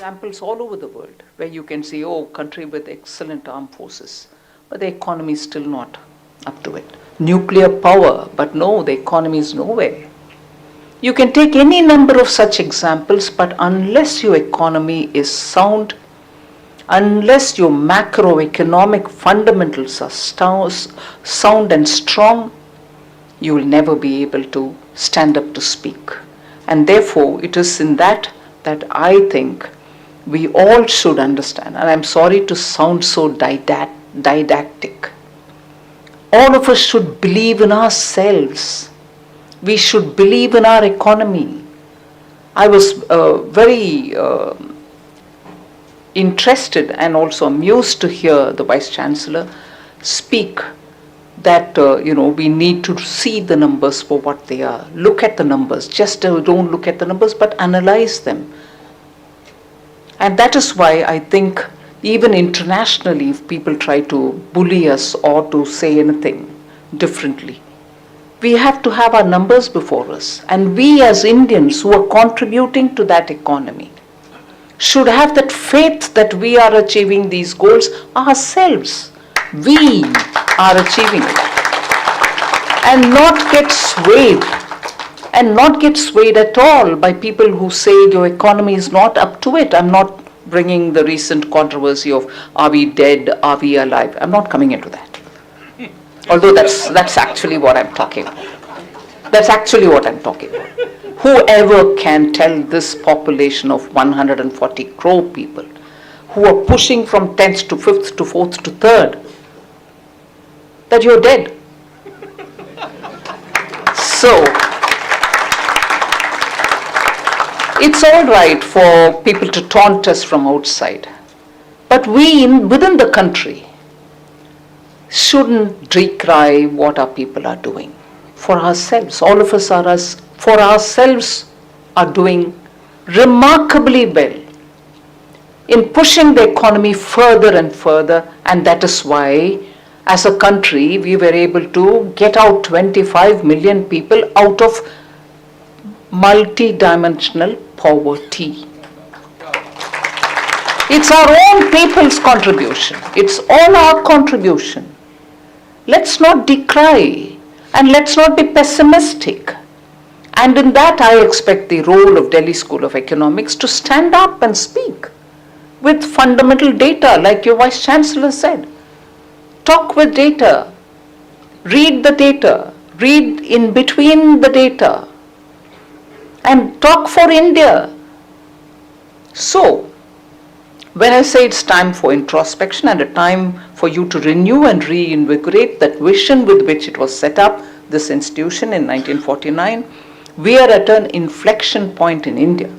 examples all over the world where you can see, oh, country with excellent armed forces, but the economy is still not up to it. Nuclear power, but no, the economy is nowhere. You can take any number of such examples, but unless your economy is sound, unless your macroeconomic fundamentals are sound and strong, you will never be able to stand up to speak. And therefore, it is in that I think we all should understand, and I'm sorry to sound so didactic. All of us should believe in ourselves. We should believe in our economy. I was very interested and also amused to hear the Vice Chancellor speak that we need to see the numbers for what they are. Look at the numbers. Just don't look at the numbers, but analyze them. And that is why I think even internationally, if people try to bully us or to say anything differently, we have to have our numbers before us. And we as Indians who are contributing to that economy should have that faith that we are achieving these goals ourselves. We are achieving it. And not get swayed at all by people who say your economy is not up to it. I'm not bringing the recent controversy of are we dead, are we alive. I'm not coming into that. Although that's actually what I'm talking about. That's actually what I'm talking about. Whoever can tell this population of 140 crore people who are pushing from 10th to 5th to 4th to 3rd that you're dead. So, it's all right for people to taunt us from outside, but we within the country shouldn't decry what our people are doing for ourselves. All of us for ourselves are doing remarkably well in pushing the economy further and further, and that is why as a country we were able to get out 25 million people out of multi-dimensional poverty. It's our own people's contribution. It's all our contribution. Let's not decry and let's not be pessimistic. And in that I expect the role of Delhi School of Economics to stand up and speak with fundamental data, like your Vice Chancellor said. Talk with data, read the data, read in between the data, and talk for India. So, when I say it's time for introspection and a time for you to renew and reinvigorate that vision with which it was set up, this institution in 1949, we are at an inflection point in India,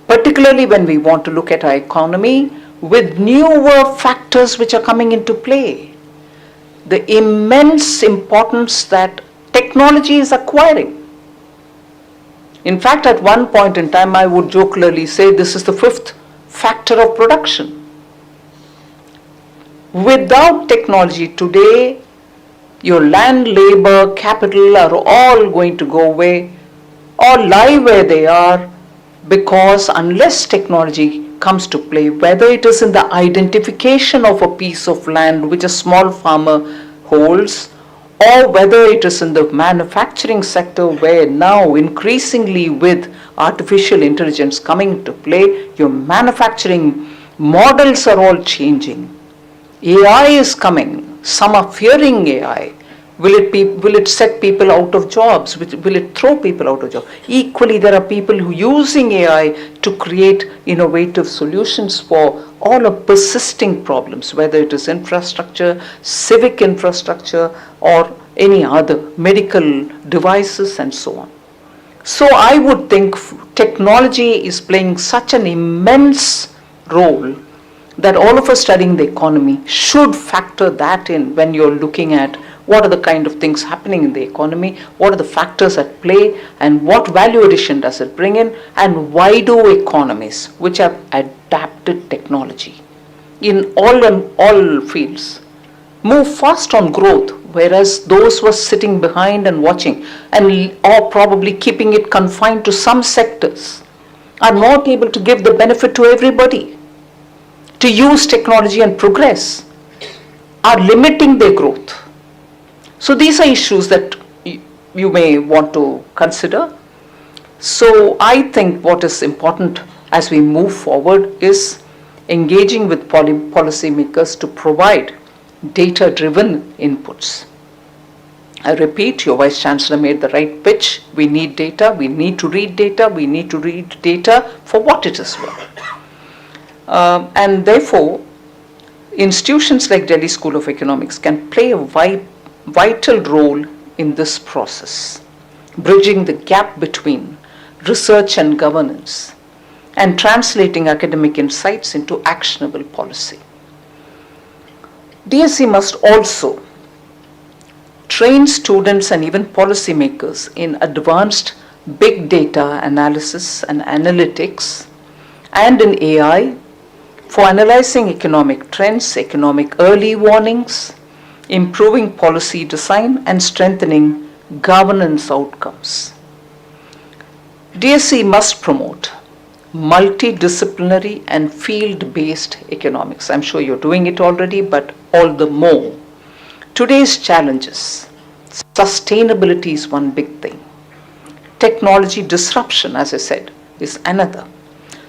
particularly when we want to look at our economy with newer factors which are coming into play. The immense importance that technology is acquiring. In fact, at one point in time, I would jocularly say this is the 5th factor of production. Without technology today, your land, labor, capital are all going to go away or lie where they are, because unless technology comes to play, whether it is in the identification of a piece of land which a small farmer holds, or whether it is in the manufacturing sector where now increasingly with artificial intelligence coming into play, your manufacturing models are all changing. AI is coming. Some are fearing AI. Will it set people out of jobs? Will it throw people out of jobs? Equally, there are people who are using AI to create innovative solutions for all of persisting problems, whether it is infrastructure, civic infrastructure, or any other medical devices and so on. So I would think technology is playing such an immense role that all of us studying the economy should factor that in when you're looking at what are the kind of things happening in the economy, what are the factors at play, and what value addition does it bring in, and why do economies which have adapted technology in all fields move fast on growth, whereas those who are sitting behind and watching or probably keeping it confined to some sectors are not able to give the benefit to everybody, to use technology and progress, are limiting their growth. So these are issues that you may want to consider. So I think what is important as we move forward is engaging with policymakers to provide data-driven inputs. I repeat, your Vice Chancellor made the right pitch. We need data, we need to read data, we need to read data for what it is worth. And therefore, institutions like Delhi School of Economics can play a vital role in this process, bridging the gap between research and governance, and translating academic insights into actionable policy. DSE must also train students and even policymakers in advanced big data analysis and analytics and in AI for analyzing economic trends, economic early warnings, improving policy design, and strengthening governance outcomes. DSE must promote multidisciplinary and field-based economics. I'm sure you're doing it already, but all the more. Today's challenges, sustainability is one big thing. Technology disruption, as I said, is another.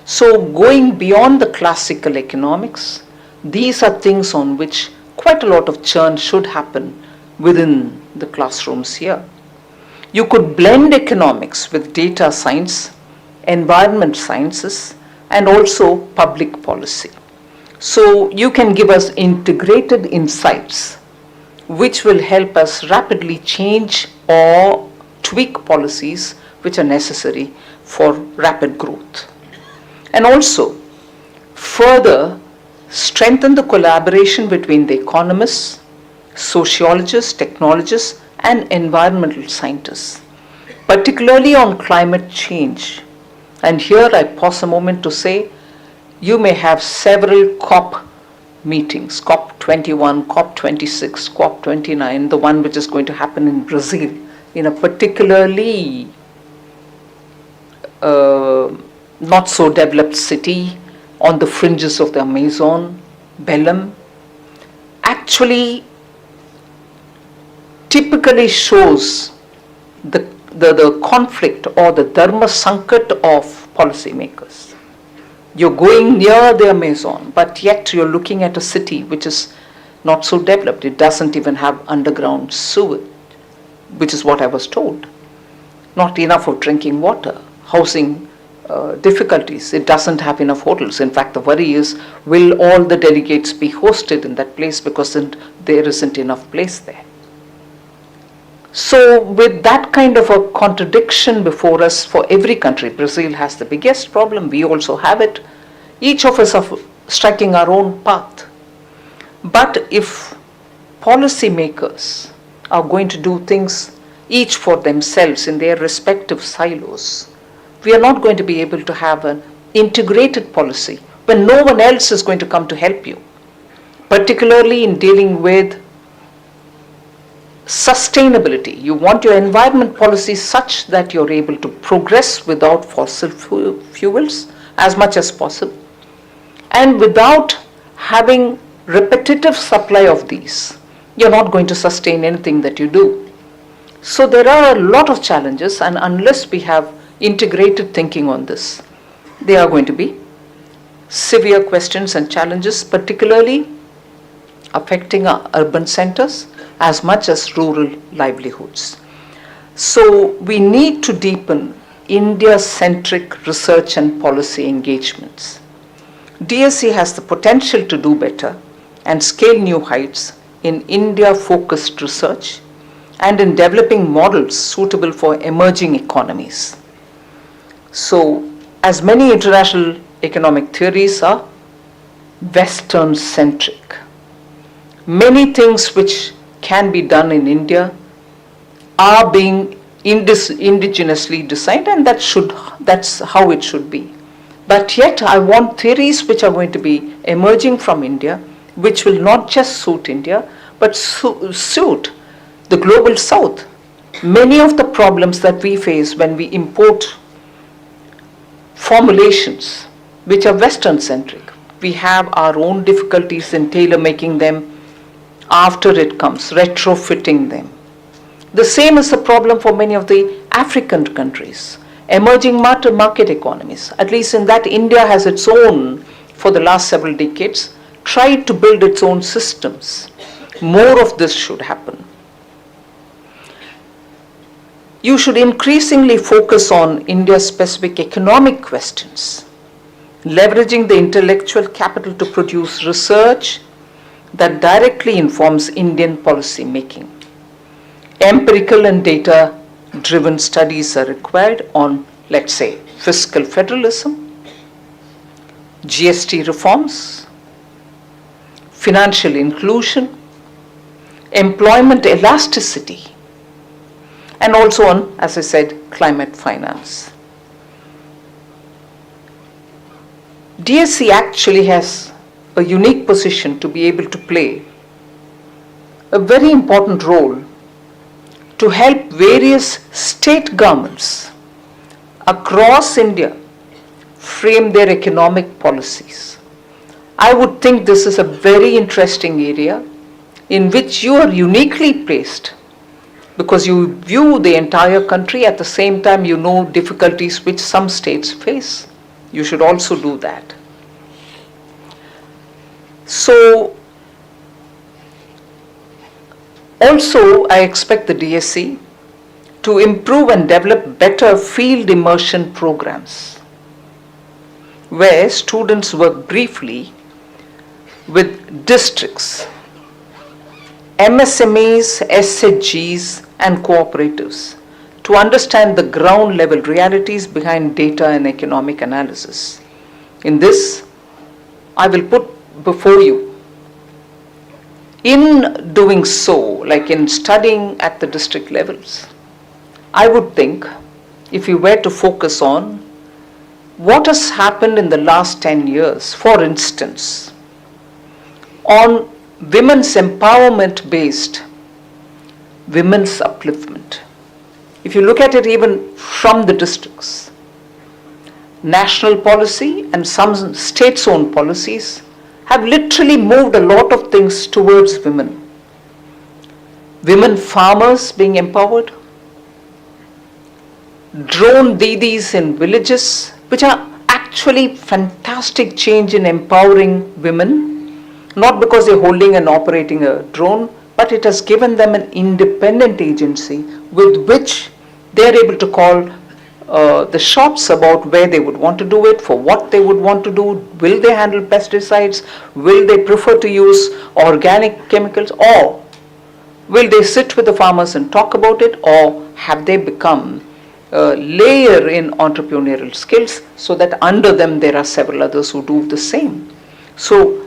So going beyond the classical economics, these are things on which quite a lot of churn should happen within the classrooms here. You could blend economics with data science, environment sciences, and also public policy. So you can give us integrated insights which will help us rapidly change or tweak policies which are necessary for rapid growth. And also further strengthen the collaboration between the economists, sociologists, technologists, and environmental scientists, particularly on climate change. And here I pause a moment to say, you may have several COP meetings, COP21, COP26, COP29, the one which is going to happen in Brazil, in a particularly not so developed city on the fringes of the Amazon, Belém, actually typically shows the conflict or the dharma sankat of policymakers. You're going near the Amazon, but yet you're looking at a city which is not so developed. It doesn't even have underground sewage, which is what I was told. Not enough of drinking water, housing difficulties. It doesn't have enough hotels. In fact, the worry is, will all the delegates be hosted in that place because there isn't enough place there. So with that kind of a contradiction before us for every country, Brazil has the biggest problem, we also have it. Each of us are striking our own path. But if policymakers are going to do things each for themselves in their respective silos, we are not going to be able to have an integrated policy when no one else is going to come to help you, particularly in dealing with sustainability. You want your environment policy such that you're able to progress without fossil fuels as much as possible and without having repetitive supply of these. You're not going to sustain anything that you do. So there are a lot of challenges, and unless we have integrated thinking on this, there are going to be severe questions and challenges, particularly affecting our urban centers as much as rural livelihoods. So we need to deepen India-centric research and policy engagements. DSE has the potential to do better and scale new heights in India-focused research and in developing models suitable for emerging economies. So, as many international economic theories are Western-centric, many things which can be done in India are being indigenously designed, and that's how it should be. But yet I want theories which are going to be emerging from India, which will not just suit India, but suit the global south. Many of the problems that we face when we import formulations which are Western centric. We have our own difficulties in tailor making them after it comes, retrofitting them. The same is the problem for many of the African countries, emerging market economies. At least in that, India has its own, for the last several decades, tried to build its own systems. More of this should happen. You should increasingly focus on India-specific economic questions, leveraging the intellectual capital to produce research that directly informs Indian policy making. Empirical and data-driven studies are required on, let's say, fiscal federalism, GST reforms, financial inclusion, employment elasticity, and also on, as I said, climate finance. DSE actually has a unique position to be able to play a very important role to help various state governments across India frame their economic policies. I would think this is a very interesting area in which you are uniquely placed, because you view the entire country, at the same time you know difficulties which some states face. You should also do that. So, also I expect the DSE to improve and develop better field immersion programs where students work briefly with districts, MSMEs, SHGs and cooperatives to understand the ground level realities behind data and economic analysis. In this, I will put before you, in doing so, like in studying at the district levels, I would think if you were to focus on what has happened in the last 10 years, for instance, on women's empowerment based women's upliftment. If you look at it even from the districts, national policy and some states' own policies have literally moved a lot of things towards women. Women farmers being empowered, drone didis in villages, which are actually fantastic change in empowering women, not because they're holding and operating a drone, but it has given them an independent agency with which they're able to call the shots about where they would want to do it, for what they would want to do, will they handle pesticides, will they prefer to use organic chemicals, or will they sit with the farmers and talk about it, or have they become a layer in entrepreneurial skills so that under them there are several others who do the same. So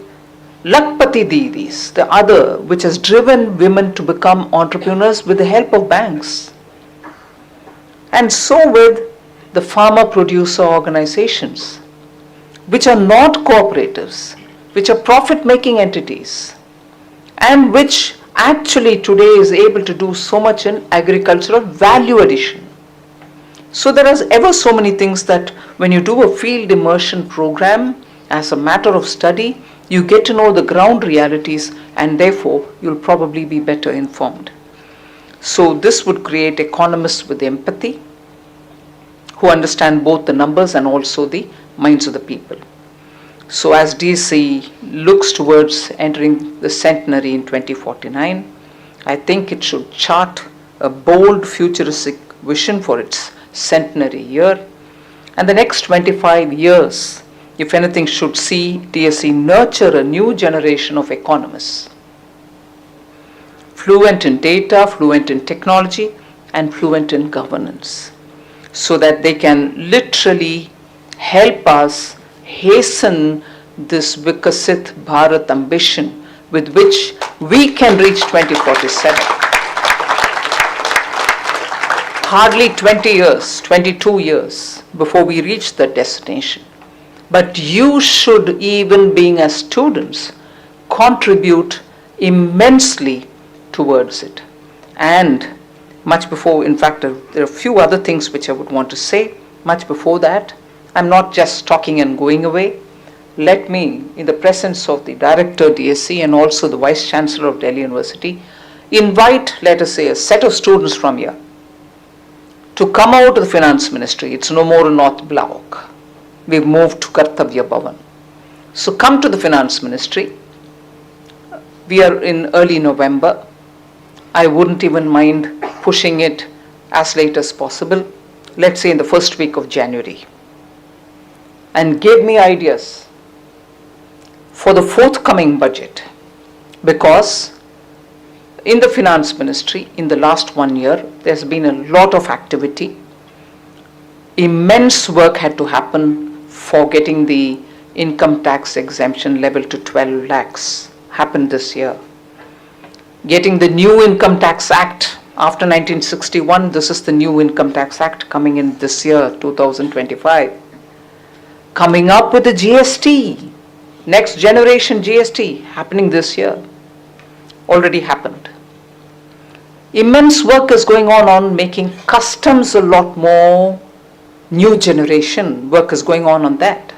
Lakpati Didis, the other, which has driven women to become entrepreneurs with the help of banks. And so with the farmer producer organizations, which are not cooperatives, which are profit making entities, and which actually today is able to do so much in agricultural value addition. So there are ever so many things that when you do a field immersion program as a matter of study, you get to know the ground realities and therefore you'll probably be better informed. So this would create economists with empathy, who understand both the numbers and also the minds of the people. So as DSE looks towards entering the centenary in 2049, I think it should chart a bold futuristic vision for its centenary year. And the next 25 years, if anything, should see DSE nurture a new generation of economists, fluent in data, fluent in technology, and fluent in governance, so that they can literally help us hasten this Vikasit Bharat ambition with which we can reach 2047. Hardly 20 years, 22 years before we reach the destination. But you should, even being as students, contribute immensely towards it. And much before, in fact, there are a few other things which I would want to say. Much before that, I'm not just talking and going away. Let me, in the presence of the Director DSE and also the Vice Chancellor of Delhi University, invite, let us say, a set of students from here to come out of the Finance Ministry. It's no more North Block. We've moved to Kartavya Bhavan. So come to the Finance Ministry. We are in early November. I wouldn't even mind pushing it as late as possible, let's say in the first week of January, and give me ideas for the forthcoming budget, because in the Finance Ministry in the last 1 year there's been a lot of activity. Immense work had to happen for getting the income tax exemption level to 12 lakhs, happened this year. Getting the new Income Tax Act after 1961, this is the new Income Tax Act coming in this year, 2025. Coming up with the GST, next generation GST, happening this year, already happened. Immense work is going on making customs a lot more new generation, work is going on that.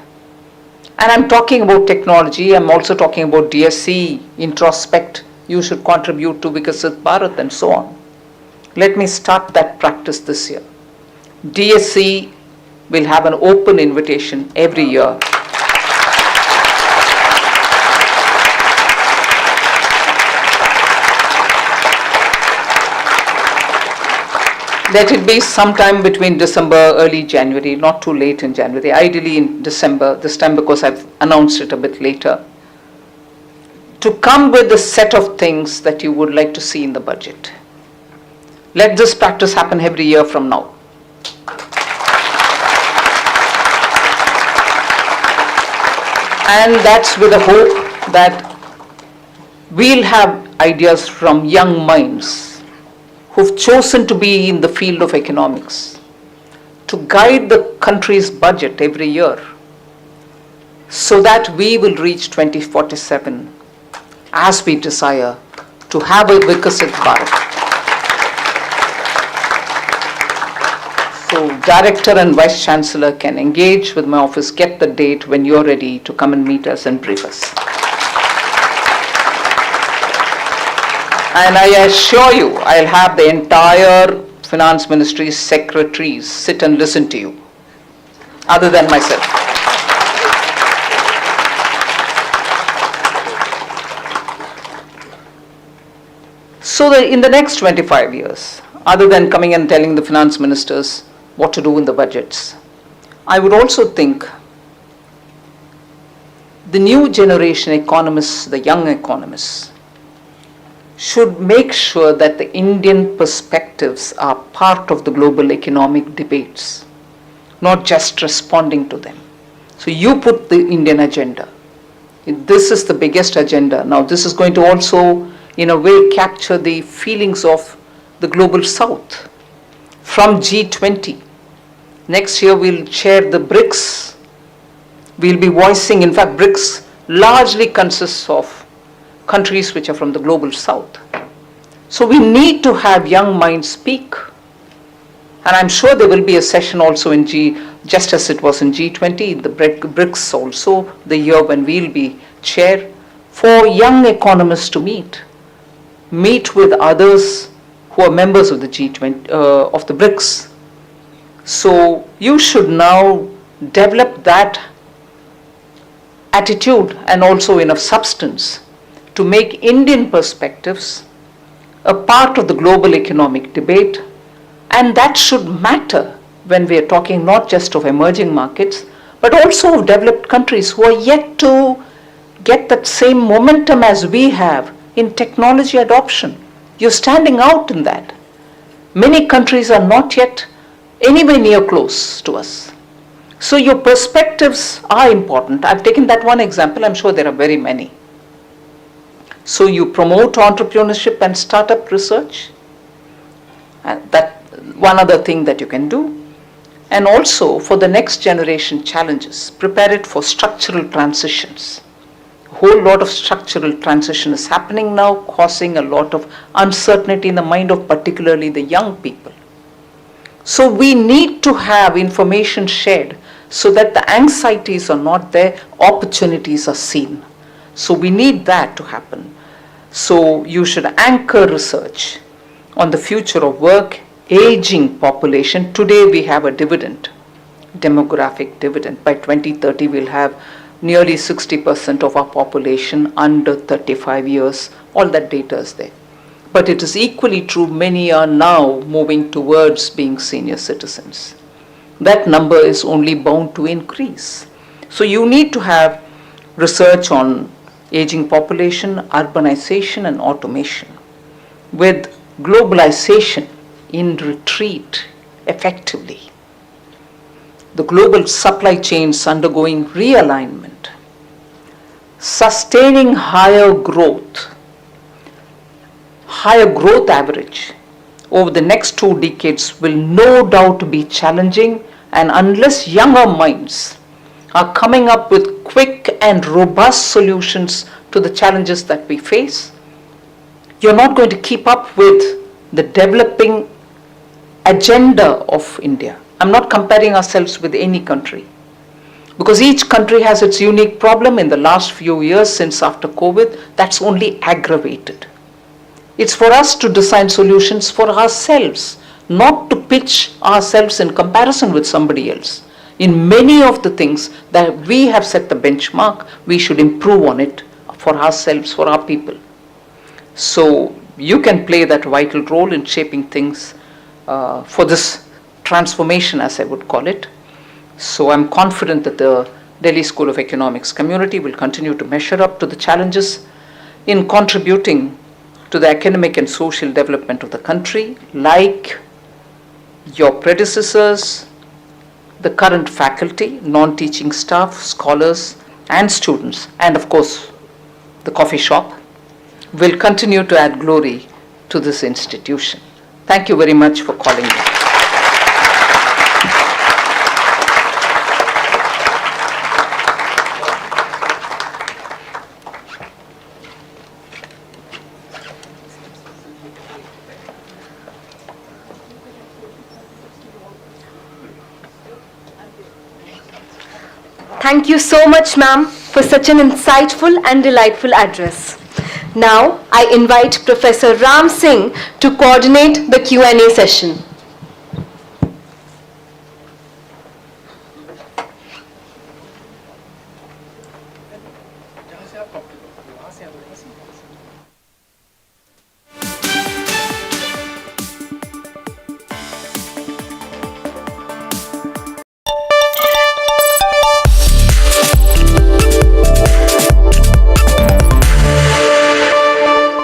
And I'm talking about technology, I'm also talking about DSE, introspect, you should contribute to Viksit Bharat and so on. Let me start that practice this year. DSE will have an open invitation every year. Let it be sometime between December, early January, not too late in January, ideally in December, this time because I've announced it a bit later, to come with a set of things that you would like to see in the budget. Let this practice happen every year from now. And that's with the hope that we'll have ideas from young minds who've chosen to be in the field of economics to guide the country's budget every year so that we will reach 2047 as we desire to have a Viksit Bharat. So Director and Vice Chancellor can engage with my office, get the date when you're ready to come and meet us and brief us. And I assure you, I'll have the entire Finance Ministry's secretaries sit and listen to you, other than myself. So that in the next 25 years, other than coming and telling the finance ministers what to do in the budgets, I would also think the new generation economists, the young economists, should make sure that the Indian perspectives are part of the global economic debates, not just responding to them. So you put the Indian agenda. This is the biggest agenda. Now this is going to also, in a way, capture the feelings of the global south. From G20, next year we'll chair the BRICS. We'll be voicing, in fact, BRICS largely consists of countries which are from the global south. So we need to have young minds speak. And I'm sure there will be a session also in just as it was in G20, the BRICS also, the year when we'll be chair, for young economists to meet with others who are members of the G20, of the BRICS. So you should now develop that attitude and also enough substance to make Indian perspectives a part of the global economic debate, and that should matter when we are talking not just of emerging markets, but also of developed countries who are yet to get that same momentum as we have in technology adoption. You're standing out in that. Many countries are not yet anywhere near close to us. So your perspectives are important. I've taken that one example, I'm sure there are very many. So you promote entrepreneurship and startup research, and that one other thing that you can do. And also for the next generation challenges, prepare it for structural transitions. A whole lot of structural transition is happening now, causing a lot of uncertainty in the mind of particularly the young people. So we need to have information shared so that the anxieties are not there, opportunities are seen. So we need that to happen. So you should anchor research on the future of work, aging population. Today we have a dividend, demographic dividend. By 2030 we'll have nearly 60% of our population under 35 years. All that data is there. But it is equally true, many are now moving towards being senior citizens. That number is only bound to increase. So you need to have research on aging population, urbanization and automation. With globalization in retreat effectively, the global supply chains undergoing realignment, sustaining higher growth average over the next 2 decades will no doubt be challenging, and unless younger minds are coming up with quick and robust solutions to the challenges that we face, you're not going to keep up with the developing agenda of India. I'm not comparing ourselves with any country, because each country has its unique problem. In the last few years since after COVID, that's only aggravated. It's for us to design solutions for ourselves, not to pitch ourselves in comparison with somebody else. In many of the things that we have set the benchmark, we should improve on it for ourselves, for our people. So you can play that vital role in shaping things for this transformation, as I would call it. So I'm confident that the Delhi School of Economics community will continue to measure up to the challenges in contributing to the academic and social development of the country, like your predecessors, the current faculty, non-teaching staff, scholars and students, and of course the coffee shop, will continue to add glory to this institution. Thank you very much for calling me. Thank you so much, ma'am, for such an insightful and delightful address. Now, I invite Professor Ram Singh to coordinate the Q&A session.